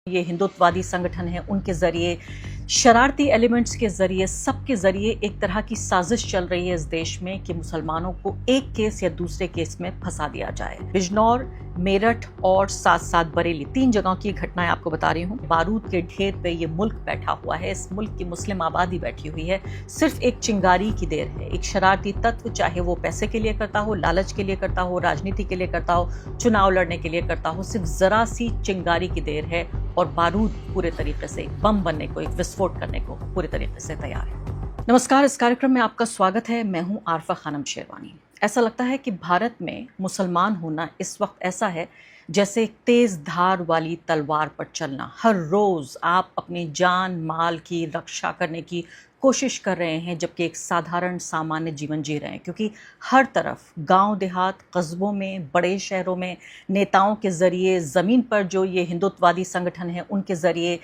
ये हिंदुत्ववादी संगठन है, उनके जरिए शरारती एलिमेंट्स के जरिए सबके जरिए एक तरह की साजिश चल रही है इस देश में कि मुसलमानों को एक केस या दूसरे केस में फंसा दिया जाए। बिजनौर, मेरठ और साथ साथ बरेली, 3 जगहों की घटनाएं आपको बता रही हूँ। बारूद के ढेर पे ये मुल्क बैठा हुआ है, इस मुल्क की मुस्लिम आबादी बैठी हुई है। सिर्फ एक चिंगारी की देर है। एक शरारती तत्व, चाहे वो पैसे के लिए करता हो, लालच के लिए करता हो, राजनीति के लिए करता हो, चुनाव लड़ने के लिए करता हो, सिर्फ जरा सी चिंगारी की देर है और बारूद पूरे तरीके से बम बनने को, एक विस्फोट करने को पूरे तरीके से तैयार है। नमस्कार, इस कार्यक्रम में आपका स्वागत है। मैं हूं आरफा खानम शेरवानी। ऐसा लगता है कि भारत में मुसलमान होना इस वक्त ऐसा है जैसे एक तेज धार वाली तलवार पर चलना। हर रोज आप अपनी जान माल की रक्षा करने की कोशिश कर रहे हैं, जबकि एक साधारण सामान्य जीवन जी रहे हैं, क्योंकि हर तरफ गांव देहात, कस्बों में, बड़े शहरों में नेताओं के जरिए, ज़मीन पर जो ये हिंदुत्ववादी संगठन है उनके जरिए,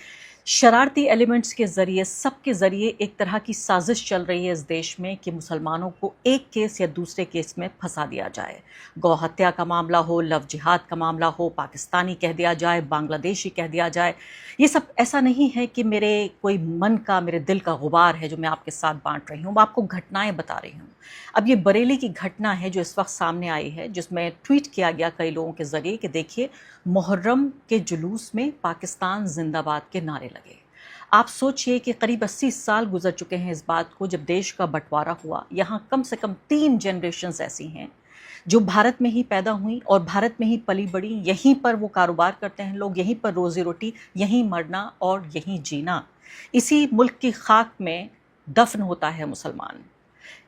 शरारती एलिमेंट्स के जरिए, सबके जरिए एक तरह की साजिश चल रही है इस देश में कि मुसलमानों को एक केस या दूसरे केस में फंसा दिया जाए। गौ हत्या का मामला हो, लव जिहाद का मामला हो, पाकिस्तानी कह दिया जाए, बांग्लादेशी कह दिया जाए। ये सब ऐसा नहीं है कि मेरे कोई मन का, मेरे दिल का गुबार है जो मैं आपके साथ बांट रही हूँ। मैं आपको घटनाएं बता रही हूँ। अब ये बरेली की घटना है जो इस वक्त सामने आई है, जिसमें ट्वीट किया गया कई लोगों के जरिए कि देखिए, मुहर्रम के जुलूस में पाकिस्तान जिंदाबाद के नारे लगे। आप सोचिए कि करीब 80 साल गुजर चुके हैं इस बात को जब देश का बंटवारा हुआ। यहाँ कम से कम 3 जनरेशन्स ऐसी हैं जो भारत में ही पैदा हुई और भारत में ही पली बड़ी। यहीं पर वो कारोबार करते हैं लोग, यहीं पर रोजी रोटी, यहीं मरना और यहीं जीना। इसी मुल्क की खाक में दफन होता है मुसलमान।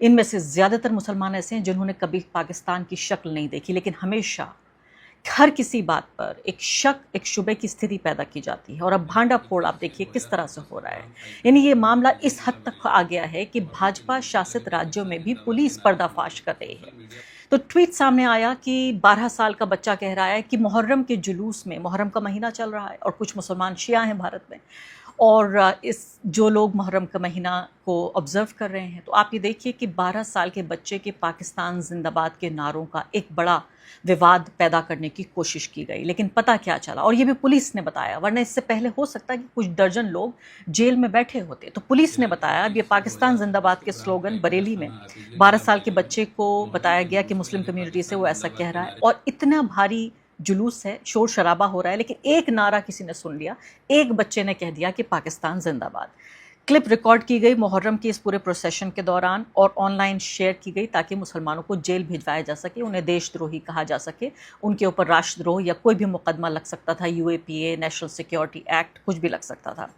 इनमें से ज़्यादातर मुसलमान ऐसे हैं जिन्होंने कभी पाकिस्तान की शक्ल नहीं देखी, लेकिन हमेशा हर किसी बात पर एक शक, एक शुबे की स्थिति पैदा की जाती है। और अब भांडा फोड़ आप देखिए किस तरह से हो रहा है। यानी ये मामला इस हद तक आ गया है कि भाजपा शासित राज्यों में भी पुलिस पर्दाफाश कर रही है। तो ट्वीट सामने आया कि 12 साल का बच्चा कह रहा है कि मुहर्रम के जुलूस में, मुहर्रम का महीना चल रहा है और कुछ मुसलमान शिया हैं भारत में, और इस जो लोग मुहर्रम का महीना को ऑब्जर्व कर रहे हैं, तो आप ये देखिए कि 12 साल के बच्चे के पाकिस्तान जिंदाबाद के नारों का एक बड़ा विवाद पैदा करने की कोशिश की गई। लेकिन पता क्या चला, और ये भी पुलिस ने बताया, वरना इससे पहले हो सकता है कि कुछ दर्जन लोग जेल में बैठे होते। तो पुलिस ने बताया, अब ये पाकिस्तान जिंदाबाद के स्लोगन बरेली में 12 साल के बच्चे को बताया गया कि मुस्लिम कम्युनिटी से वो ऐसा कह रहा है, और इतना भारी जुलूस है, शोर शराबा हो रहा है, लेकिन एक नारा किसी ने सुन लिया। एक बच्चे ने कह दिया कि पाकिस्तान जिंदाबाद। क्लिप रिकॉर्ड की गई मुहर्रम की इस पूरे प्रोसेशन के दौरान और ऑनलाइन शेयर की गई ताकि मुसलमानों को जेल भिजवाया जा सके, उन्हें देशद्रोही कहा जा सके, उनके ऊपर राष्ट्रद्रोह या कोई भी मुकदमा लग सकता था, यूएपीए, नेशनल सिक्योरिटी एक्ट, कुछ भी लग सकता था।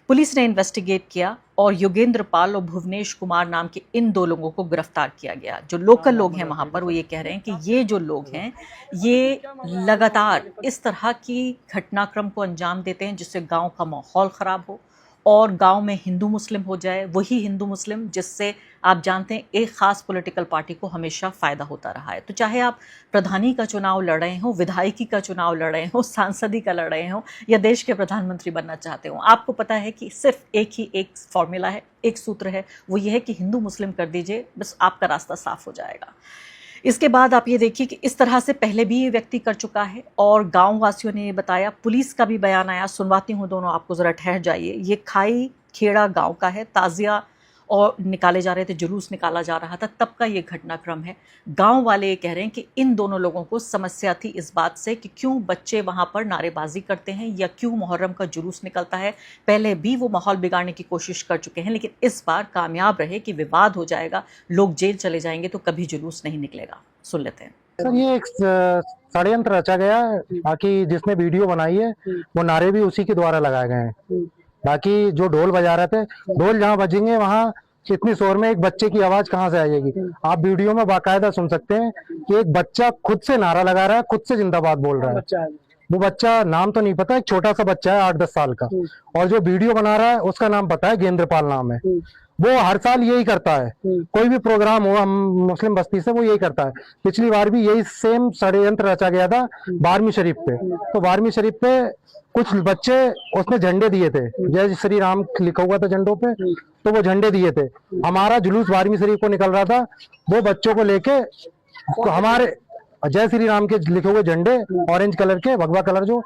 पुलिस ने इन्वेस्टिगेट किया और योगेंद्र पाल और भुवनेश कुमार नाम के इन 2 लोगों को गिरफ्तार किया गया। जो लोकल लोग हैं वहाँ पर, वो ये कह रहे हैं कि ये जो लोग हैं ये लगातार इस तरह की घटनाक्रम को अंजाम देते हैं जिससे गांव का माहौल ख़राब हो और गांव में हिंदू मुस्लिम हो जाए, वही हिंदू मुस्लिम जिससे आप जानते हैं एक ख़ास पॉलिटिकल पार्टी को हमेशा फ़ायदा होता रहा है। तो चाहे आप प्रधानी का चुनाव लड़ रहे हो, विधायकी का चुनाव लड़ रहे हो, सांसदी का लड़ रहे हो, या देश के प्रधानमंत्री बनना चाहते हो, आपको पता है कि सिर्फ एक फॉर्मूला है, एक सूत्र है, वो ये है कि हिंदू मुस्लिम कर दीजिए, बस आपका रास्ता साफ हो जाएगा। इसके बाद आप ये देखिए कि इस तरह से पहले भी ये व्यक्ति कर चुका है और गांव वासियों ने ये बताया, पुलिस का भी बयान आया, सुनवाती हूँ दोनों, आपको ज़रा ठहर जाइए। ये खाई खेड़ा गांव का है, ताज़िया और निकाले जा रहे थे, जुलूस निकाला जा रहा था, तब का ये घटनाक्रम है। गांव वाले ये कह रहे हैं कि इन दोनों लोगों को समस्या थी इस बात से कि क्यों बच्चे वहाँ पर नारेबाजी करते हैं या क्यों मुहर्रम का जुलूस निकलता है। पहले भी वो माहौल बिगाड़ने की कोशिश कर चुके हैं, लेकिन इस बार कामयाब रहे कि विवाद हो जाएगा, लोग जेल चले जाएंगे, तो कभी जुलूस नहीं निकलेगा। सुन लेते हैं। सर, ये एक षड्यंत्र रचा गया है, बाकी जिसने वीडियो बनाई है वो नारे भी उसी के द्वारा लगाए गए हैं। बाकी जो ढोल बजा रहे थे, ढोल जहाँ बजेंगे वहाँ इतनी शोर में एक बच्चे की आवाज कहाँ से आएगी। आप वीडियो में बाकायदा सुन सकते हैं कि एक बच्चा खुद से नारा लगा रहा है, खुद से जिंदाबाद बोल रहा है। वो बच्चा, नाम तो नहीं पता, एक छोटा सा बच्चा है 8-10 साल का, और जो वीडियो बना रहा है उसका नाम पता है, गेंद्र पाल नाम है। वो हर साल यही करता है, कोई भी प्रोग्राम हो हम मुस्लिम बस्ती से, वो यही करता है। पिछली बार भी यही सेम षड्यंत्र रचा गया था 12वीं शरीफ पे। तो 12वीं शरीफ पे कुछ बच्चे, उसने झंडे दिए थे, जय श्री राम लिखा हुआ था झंडों पे, तो वो झंडे दिए थे। हमारा जुलूस 12वीं शरीफ को निकल रहा था, वो बच्चों को लेके हमारे जय श्री राम के लिखे हुए झंडे, ऑरेंज कलर के, भगवा कलर जो,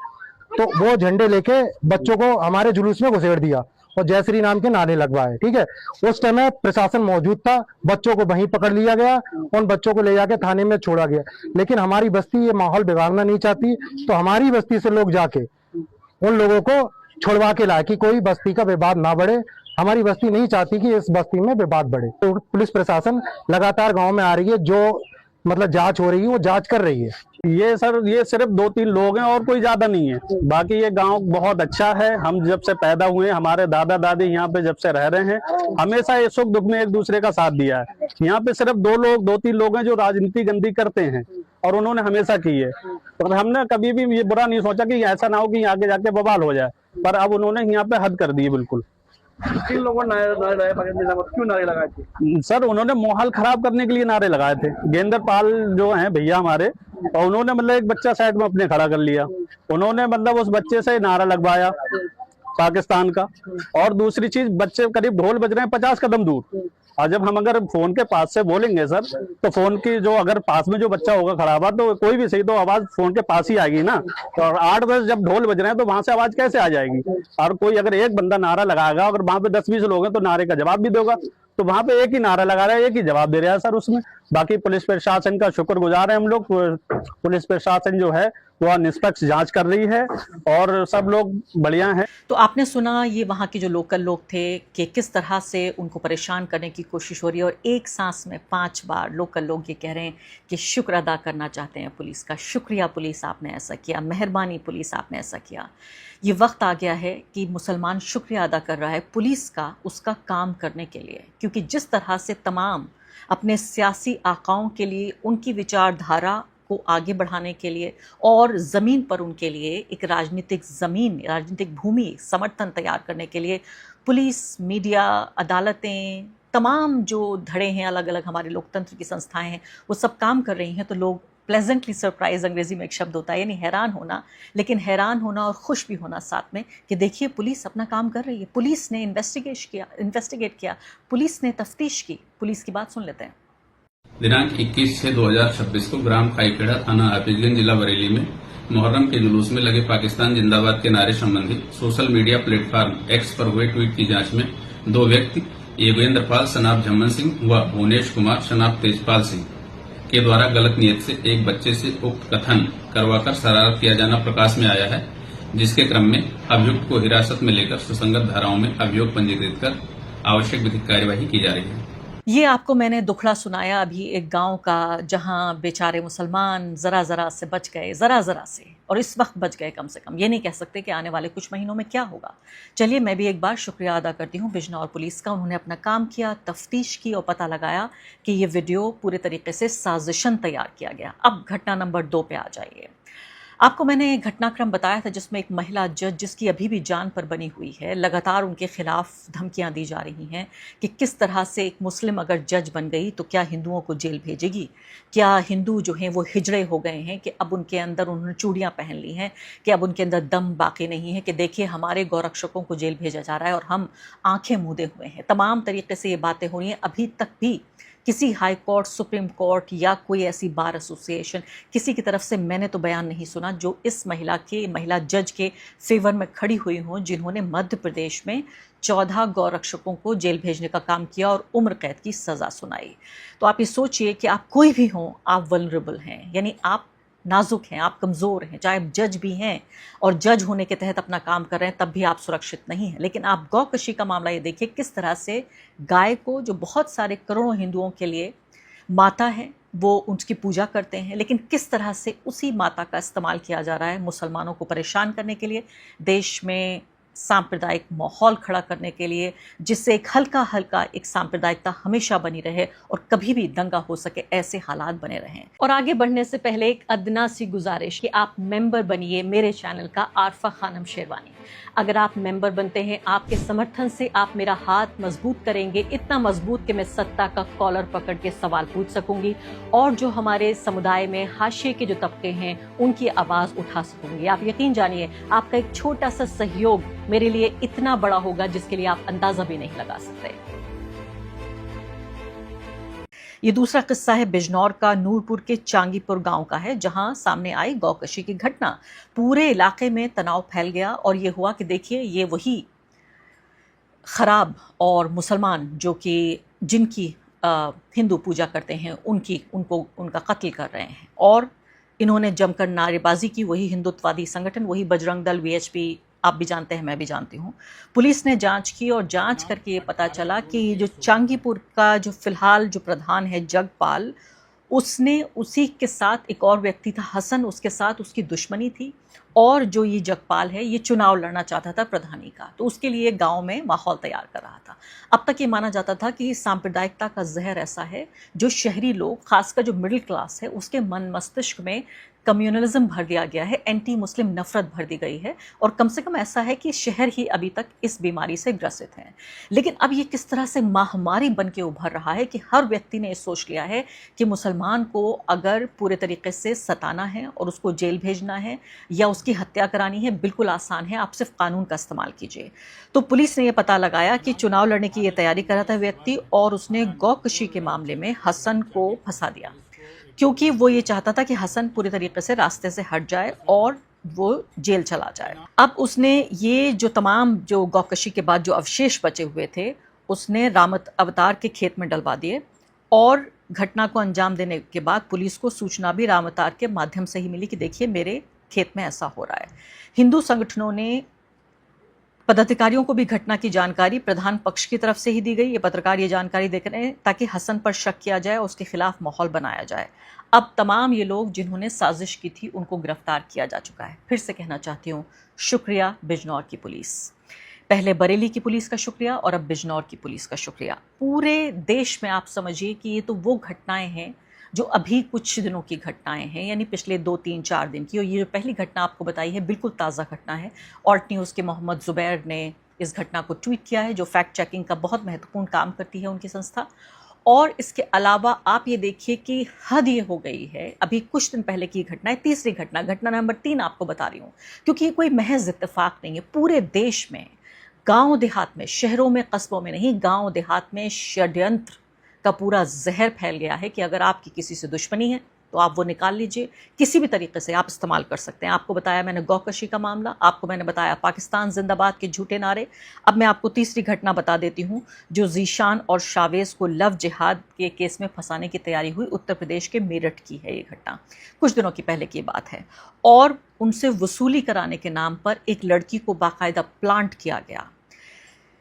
तो वो झंडे लेके बच्चों को हमारे जुलूस में घुसेड़ दिया और जय श्री राम के नारे लगवाए। ठीक है, उस समय प्रशासन मौजूद था, बच्चों को वहीं पकड़ लिया गया, उन बच्चों को ले जाके थाने में छोड़ा गया। लेकिन हमारी बस्ती ये माहौल बिगाड़ना नहीं चाहती, तो हमारी बस्ती से लोग जाके उन लोगों को छुड़वा के लाए कि कोई बस्ती का विवाद ना बढ़े। हमारी बस्ती नहीं चाहती कि इस बस्ती में विवाद बढ़े। तो पुलिस प्रशासन लगातार गांव में आ रही है, जो मतलब जांच हो रही है वो जांच कर रही है। ये सर, ये सिर्फ 2-3 लोग हैं और कोई ज्यादा नहीं है। बाकी ये गांव बहुत अच्छा है। हम जब से पैदा हुए, हमारे दादा दादी यहाँ पे जब से रह रहे हैं, हमेशा ये सुख दुख में एक दूसरे का साथ दिया है। यहाँ पे सिर्फ 2-3 लोग हैं जो राजनीति गंदी करते हैं और उन्होंने हमेशा की है। और हमने कभी भी ये बुरा नहीं सोचा कि ऐसा ना हो कि आगे जाके बवाल हो जाए, पर अब उन्होंने यहाँ पे हद कर दी बिल्कुल। किन लोगों ने क्यों नारे लगाए थे? सर, उन्होंने माहौल खराब करने के लिए नारे लगाए थे। गेंदर पाल जो हैं भैया हमारे, और उन्होंने मतलब एक बच्चा साइड में अपने खड़ा कर लिया। उन्होंने मतलब उस बच्चे से नारा लगवाया पाकिस्तान का। और दूसरी चीज, बच्चे करीब ढोल बज रहे हैं 50 कदम दूर, और जब हम अगर फोन के पास से बोलेंगे सर, तो फोन की जो अगर पास में जो बच्चा होगा खड़ा हुआ, तो कोई भी सही तो आवाज फोन के पास ही आएगी ना। तो 8-10 जब ढोल बज रहे हैं तो वहां से आवाज कैसे आ जाएगी? और कोई अगर एक बंदा नारा लगाएगा, अगर वहां पे 10-20 लोग हैं तो नारे का जवाब भी देगा। तो वहां पे एक ही नारा लगा रहा है, एक ही जवाब दे रहा है सर उसमें। बाकी पुलिस प्रशासन का शुक्रगुजार है हम लोग। पुलिस प्रशासन जो है वह निष्पक्ष जांच कर रही है और सब लोग बढ़िया हैं। तो आपने सुना ये वहाँ के जो लोकल लोग थे कि किस तरह से उनको परेशान करने की कोशिश हो रही है, और एक सांस में 5 बार लोकल लोग ये कह रहे हैं कि शुक्र अदा करना चाहते हैं पुलिस का। शुक्रिया पुलिस, आपने ऐसा किया, मेहरबानी पुलिस, आपने ऐसा किया। ये वक्त आ गया है कि मुसलमान शुक्रिया अदा कर रहा है पुलिस का उसका काम करने के लिए, क्योंकि जिस तरह से तमाम अपने सियासी आकाओं के लिए, उनकी विचारधारा को आगे बढ़ाने के लिए और ज़मीन पर उनके लिए एक राजनीतिक ज़मीन, राजनीतिक भूमि, समर्थन तैयार करने के लिए पुलिस, मीडिया, अदालतें, तमाम जो धड़े हैं, अलग अलग हमारे लोकतंत्र की संस्थाएं हैं, वो सब काम कर रही हैं। तो लोग प्लेजेंटली सरप्राइज, अंग्रेजी में एक शब्द होता है, यानी हैरान होना, लेकिन हैरान होना और खुश भी होना साथ में कि देखिए पुलिस अपना काम कर रही है। पुलिस ने इन्वेस्टिगेट किया, पुलिस ने तफ्तीश की। पुलिस की बात सुन लेते हैं। दिनांक 21/6/2026 को ग्राम खाईखेड़ा, थाना हाफिजगंज, जिला बरेली में मुहर्रम के जुलूस में लगे पाकिस्तान जिंदाबाद के नारे संबंधी सोशल मीडिया प्लेटफॉर्म एक्स पर हुए ट्वीट की जांच में 2 व्यक्ति, योगेंद्र पाल सनाब झम्मन सिंह व भुवनेश कुमार सनाब तेजपाल सिंह के द्वारा गलत नियत से एक बच्चे से उक्त कथन करवाकर शरारत किया जाना प्रकाश में आया है, जिसके क्रम में अभियुक्त को हिरासत में लेकर सुसंगत धाराओं में अभियोग पंजीकृत कर आवश्यक विधिक कार्यवाही की जा रही है। ये आपको मैंने दुखड़ा सुनाया अभी एक गांव का, जहां बेचारे मुसलमान जरा से बच गए, जरा से, और इस वक्त बच गए कम से कम। ये नहीं कह सकते कि आने वाले कुछ महीनों में क्या होगा। चलिए, मैं भी एक बार शुक्रिया अदा करती हूँ बिजनौर पुलिस का। उन्होंने अपना काम किया, तफ्तीश की और पता लगाया कि ये वीडियो पूरे तरीके से साजिशन तैयार किया गया। अब घटना नंबर 2 पे आ जाइए। आपको मैंने एक घटनाक्रम बताया था जिसमें एक महिला जज, जिसकी अभी भी जान पर बनी हुई है, लगातार उनके खिलाफ धमकियां दी जा रही हैं कि किस तरह से एक मुस्लिम अगर जज बन गई तो क्या हिंदुओं को जेल भेजेगी, क्या हिंदू जो हैं वो हिजड़े हो गए हैं, कि अब उनके अंदर उन्होंने चूड़ियां पहन ली हैं, कि अब उनके अंदर दम बाकी नहीं है, कि देखिए हमारे गौरक्षकों को जेल भेजा जा रहा है और हम आंखें मूंदे हुए हैं। तमाम तरीके से ये बातें हो रही हैं। अभी तक भी किसी हाई कोर्ट, सुप्रीम कोर्ट या कोई ऐसी बार एसोसिएशन, किसी की तरफ से मैंने तो बयान नहीं सुना जो इस महिला जज के फेवर में खड़ी हुई हों, जिन्होंने मध्य प्रदेश में 14 गौरक्षकों को जेल भेजने का काम किया और उम्र कैद की सज़ा सुनाई। तो आप ये सोचिए कि आप कोई भी हों, आप वल्नरेबल हैं, यानी आप नाजुक हैं, आप कमज़ोर हैं, चाहे आप जज भी हैं और जज होने के तहत अपना काम कर रहे हैं, तब भी आप सुरक्षित नहीं हैं। लेकिन आप गौकशी का मामला ये देखिए, किस तरह से गाय को, जो बहुत सारे करोड़ों हिंदुओं के लिए माता है, वो उसकी पूजा करते हैं, लेकिन किस तरह से उसी माता का इस्तेमाल किया जा रहा है मुसलमानों को परेशान करने के लिए, देश में सांप्रदायिक माहौल खड़ा करने के लिए, जिससे एक हल्का एक सांप्रदायिकता हमेशा बनी रहे और कभी भी दंगा हो सके, ऐसे हालात बने रहें। और आगे बढ़ने से पहले एक अदना सी गुजारिश कि आप मेंबर बनिए मेरे चैनल का, आरफा खानम शेरवानी। अगर आप मेंबर बनते हैं, आपके समर्थन से आप मेरा हाथ मजबूत करेंगे, इतना मजबूत कि मैं सत्ता का कॉलर पकड़ के सवाल पूछ सकूंगी और जो हमारे समुदाय में हाशिए के जो तबके हैं उनकी आवाज़ उठा सकूंगी। आप यकीन जानिए, आपका एक छोटा सा सहयोग मेरे लिए इतना बड़ा होगा जिसके लिए आप अंदाजा भी नहीं लगा सकते। ये दूसरा किस्सा है बिजनौर का, नूरपुर के चांगीपुर गांव का है, जहां सामने आई गौकशी की घटना। पूरे इलाके में तनाव फैल गया और ये हुआ कि देखिए ये वही खराब और मुसलमान जो कि जिनकी हिंदू पूजा करते हैं उनका कत्ल कर रहे हैं, और इन्होंने जमकर नारेबाजी की। वही हिंदुत्ववादी संगठन, वही बजरंग दल, वीएचपी, आप भी जानते हैं, मैं भी जानती हूँ। पुलिस ने जांच की और जांच करके ये पता चला कि जो चांगीपुर का जो फिलहाल जो प्रधान है जगपाल, उसने उसी के साथ एक और व्यक्ति था हसन, उसके साथ उसकी दुश्मनी थी, और जो ये जगपाल है ये चुनाव लड़ना चाहता था प्रधानी का, तो उसके लिए गांव में माहौल तैयार कर रहा था। अब तक ये माना जाता था कि सांप्रदायिकता का जहर ऐसा है जो शहरी लोग, खासकर जो मिडिल क्लास है, उसके मन मस्तिष्क में कम्युनलिज्म भर दिया गया है, एंटी मुस्लिम नफरत भर दी गई है, और कम से कम ऐसा है कि शहर ही अभी तक इस बीमारी से ग्रसित हैं। लेकिन अब ये किस तरह से महामारी बन के उभर रहा है कि हर व्यक्ति ने सोच लिया है कि मुसलमान को अगर पूरे तरीके से सताना है और उसको जेल भेजना है या उसकी हत्या करानी है, बिल्कुल आसान है, आप सिर्फ कानून का इस्तेमाल कीजिए। तो पुलिस ने यह पता लगाया कि चुनाव लड़ने की ये तैयारी कर रहा था व्यक्ति, और उसने गौकशी के मामले में हसन को फंसा दिया, क्योंकि वो ये चाहता था कि हसन पूरी तरीके से रास्ते से हट जाए और वो जेल चला जाए। अब उसने ये जो तमाम जो गौकशी के बाद जो अवशेष बचे हुए थे, उसने रामत अवतार के खेत में डलवा दिए, और घटना को अंजाम देने के बाद पुलिस को सूचना भी राम अवतार के माध्यम से ही मिली कि देखिए मेरे खेत में ऐसा हो रहा है। हिंदू संगठनों ने पदाधिकारियों को भी घटना की जानकारी प्रधान पक्ष की तरफ से ही दी गई। ये पत्रकार ये जानकारी दे रहे हैं ताकि हसन पर शक किया जाए, उसके खिलाफ माहौल बनाया जाए। अब तमाम ये लोग जिन्होंने साजिश की थी उनको गिरफ्तार किया जा चुका है। फिर से कहना चाहती हूँ, शुक्रिया बिजनौर की पुलिस। पहले बरेली की पुलिस का शुक्रिया और अब बिजनौर की पुलिस का शुक्रिया। पूरे देश में आप समझिए कि ये तो वो घटनाएं हैं जो अभी कुछ दिनों की घटनाएं हैं, यानी पिछले 2-3-4 दिन की। और ये जो पहली घटना आपको बताई है बिल्कुल ताज़ा घटना है। ऑल्ट न्यूज़ के मोहम्मद ज़ुबैर ने इस घटना को ट्वीट किया है, जो फैक्ट चेकिंग का बहुत महत्वपूर्ण काम करती है उनकी संस्था। और इसके अलावा आप ये देखिए कि हद ये हो गई है, अभी कुछ दिन पहले की घटना है, तीसरी घटना नंबर 3 आपको बता रही हूँ, क्योंकि ये कोई महज इत्तेफाक नहीं है। पूरे देश में, गाँव देहात में, शहरों में, कस्बों में नहीं, गाँव देहात में षड्यंत्र का पूरा जहर फैल गया है कि अगर आपकी किसी से दुश्मनी है तो आप वो निकाल लीजिए, किसी भी तरीके से आप इस्तेमाल कर सकते हैं। आपको बताया मैंने गौकशी का मामला, आपको मैंने बताया पाकिस्तान जिंदाबाद के झूठे नारे। अब मैं आपको तीसरी घटना बता देती हूँ, जो ज़ीशान और शावेज को लव जिहाद के केस में फंसाने की तैयारी हुई। उत्तर प्रदेश के मेरठ की है ये घटना, कुछ दिनों की पहले की बात है। और उनसे वसूली कराने के नाम पर एक लड़की को बाकायदा प्लांट किया गया।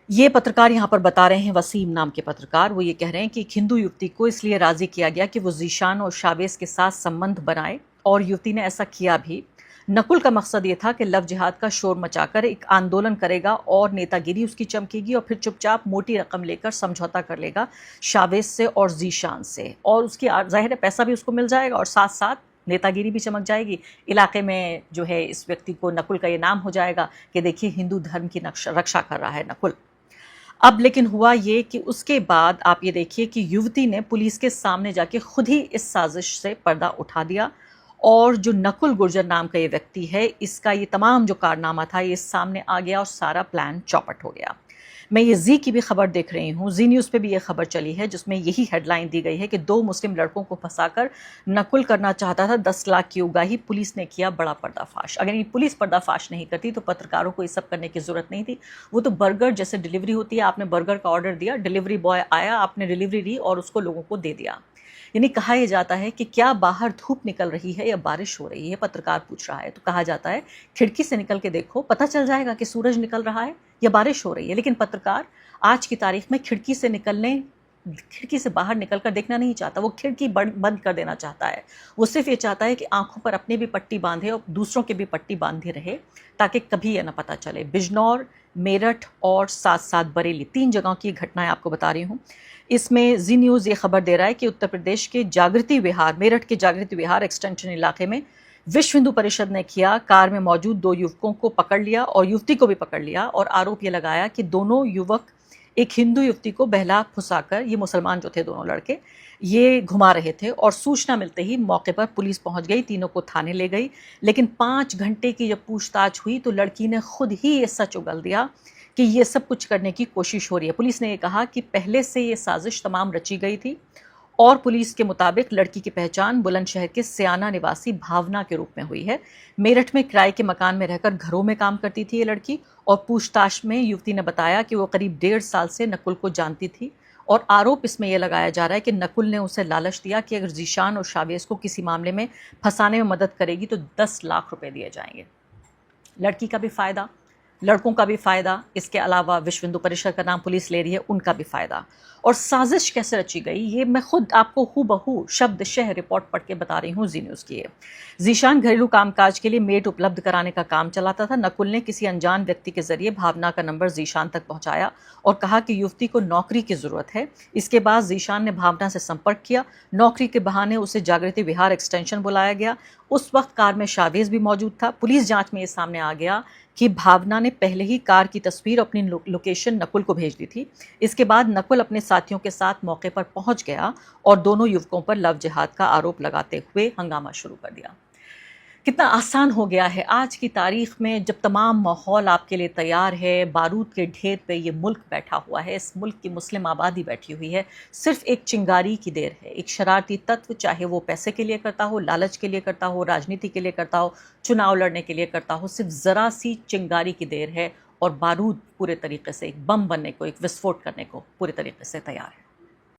ये पत्रकार यहाँ पर बता रहे हैं, वसीम नाम के पत्रकार, वो ये कह रहे हैं कि एक हिंदू युवती को इसलिए राजी किया गया कि वो ज़ीशान और शावेज के साथ संबंध बनाए, और युवती ने ऐसा किया भी। नकुल का मकसद ये था कि लव जिहाद का शोर मचाकर एक आंदोलन करेगा और नेतागिरी उसकी चमकेगी, और फिर चुपचाप मोटी रकम लेकर समझौता कर लेगा शावेज से और ज़ीशान से, और उसकी जाहिर है पैसा भी उसको मिल जाएगा और साथ साथ नेतागिरी भी चमक जाएगी। इलाके में जो है इस व्यक्ति को, नकुल का ये नाम हो जाएगा कि देखिए हिंदू धर्म की रक्षा कर रहा है नकुल। अब लेकिन हुआ ये कि उसके बाद आप ये देखिए कि युवती ने पुलिस के सामने जाके खुद ही इस साजिश से पर्दा उठा दिया, और जो नकुल गुर्जर नाम का ये व्यक्ति है, इसका ये तमाम जो कारनामा था ये सामने आ गया और सारा प्लान चौपट हो गया। मैं ये जी की भी खबर देख रही हूँ, जी न्यूज़ पे भी ये खबर चली है, जिसमें यही हेडलाइन दी गई है कि 2 मुस्लिम लड़कों को फंसाकर नकुल करना चाहता था 10 लाख की उगाही, पुलिस ने किया बड़ा पर्दाफाश। अगर ये पुलिस पर्दाफाश नहीं करती तो पत्रकारों को ये सब करने की जरूरत नहीं थी। वो तो बर्गर जैसे डिलीवरी होती है, आपने बर्गर का ऑर्डर दिया, डिलीवरी बॉय आया, आपने डिलीवरी ली और उसको लोगों को दे दिया। यानी कहा यह जाता है कि क्या बाहर धूप निकल रही है या बारिश हो रही है, पत्रकार पूछ रहा है, तो कहा जाता है खिड़की से निकल के देखो, पता चल जाएगा कि सूरज निकल रहा है या बारिश हो रही है। लेकिन पत्रकार आज की तारीख में खिड़की से बाहर निकलकर देखना नहीं चाहता, वो खिड़की बंद कर देना चाहता है। वो सिर्फ ये चाहता है कि आंखों पर अपने भी पट्टी बांधे और दूसरों के भी पट्टी बांधे रहे, ताकि कभी यह ना पता चले। बिजनौर, मेरठ और साथ साथ बरेली, 3 जगहों की घटनाएं आपको बता रही हूँ। इसमें जी न्यूज़ ये खबर दे रहा है कि उत्तर प्रदेश के जागृति विहार, मेरठ के जागृति विहार एक्सटेंशन इलाके में विश्व हिंदू परिषद ने किया, कार में मौजूद 2 युवकों को पकड़ लिया और युवती को भी पकड़ लिया, और आरोप ये लगाया कि दोनों युवक एक हिंदू युवती को बहला फुसाकर, ये मुसलमान जो थे दोनों लड़के, ये घुमा रहे थे। और सूचना मिलते ही मौके पर पुलिस पहुंच गई, तीनों को थाने ले गई। लेकिन 5 घंटे की जब पूछताछ हुई तो लड़की ने खुद ही ये सच उगल दिया कि ये सब कुछ करने की कोशिश हो रही है। पुलिस ने ये कहा कि पहले से ये साजिश तमाम रची गई थी और पुलिस के मुताबिक लड़की की पहचान बुलंदशहर के सियाना निवासी भावना के रूप में हुई है। मेरठ में किराए के मकान में रहकर घरों में काम करती थी ये लड़की और पूछताछ में युवती ने बताया कि वो करीब 1.5 साल से नकुल को जानती थी और आरोप इसमें यह लगाया जा रहा है कि नकुल ने उसे लालच दिया कि अगर जीशान और शावेज को किसी मामले में फंसाने में मदद करेगी तो 10 लाख रुपए दिए जाएंगे। लड़की का भी फायदा, लड़कों का भी फायदा, इसके अलावा विश्व हिंदू परिषद का नाम पुलिस ले रही है, उनका भी फायदा। और साजिश कैसे रची गई ये मैं खुद आपको हूबहू शब्दशः रिपोर्ट पढ़ के बता रही हूँ जी न्यूज़ की। जीशान घरेलू कामकाज के लिए मेड उपलब्ध कराने का काम चलाता था। नकुल ने किसी अनजान व्यक्ति के जरिए भावना का नंबर जीशान तक पहुंचाया और कहा कि युवती को नौकरी की जरूरत है। इसके बाद जीशान ने भावना से संपर्क किया। नौकरी के बहाने उसे जागृति विहार एक्सटेंशन बुलाया गया। उस वक्त कार में शावेज भी मौजूद था। पुलिस जांच में ये सामने आ गया कि भावना ने पहले ही कार की तस्वीर अपनी लोकेशन नकुल को भेज दी थी। इसके बाद नकुल अपने साथियों के साथ मौके पर पहुंच गया और दोनों युवकों पर लव जिहाद का आरोप लगाते हुए हंगामा शुरू कर दिया। कितना आसान हो गया है आज की तारीख में, जब तमाम माहौल आपके लिए तैयार है, बारूद के ढेर पे ये मुल्क बैठा हुआ है, इस मुल्क की मुस्लिम आबादी बैठी हुई है, सिर्फ एक चिंगारी की देर है। एक शरारती तत्व, चाहे वो पैसे के लिए करता हो, लालच के लिए करता हो, राजनीति के लिए करता हो, चुनाव लड़ने के लिए करता हो, सिर्फ ज़रा सी चिंगारी की देर है और बारूद पूरे तरीके से एक बम बनने को, एक विस्फोट करने को पूरे तरीके से तैयार है।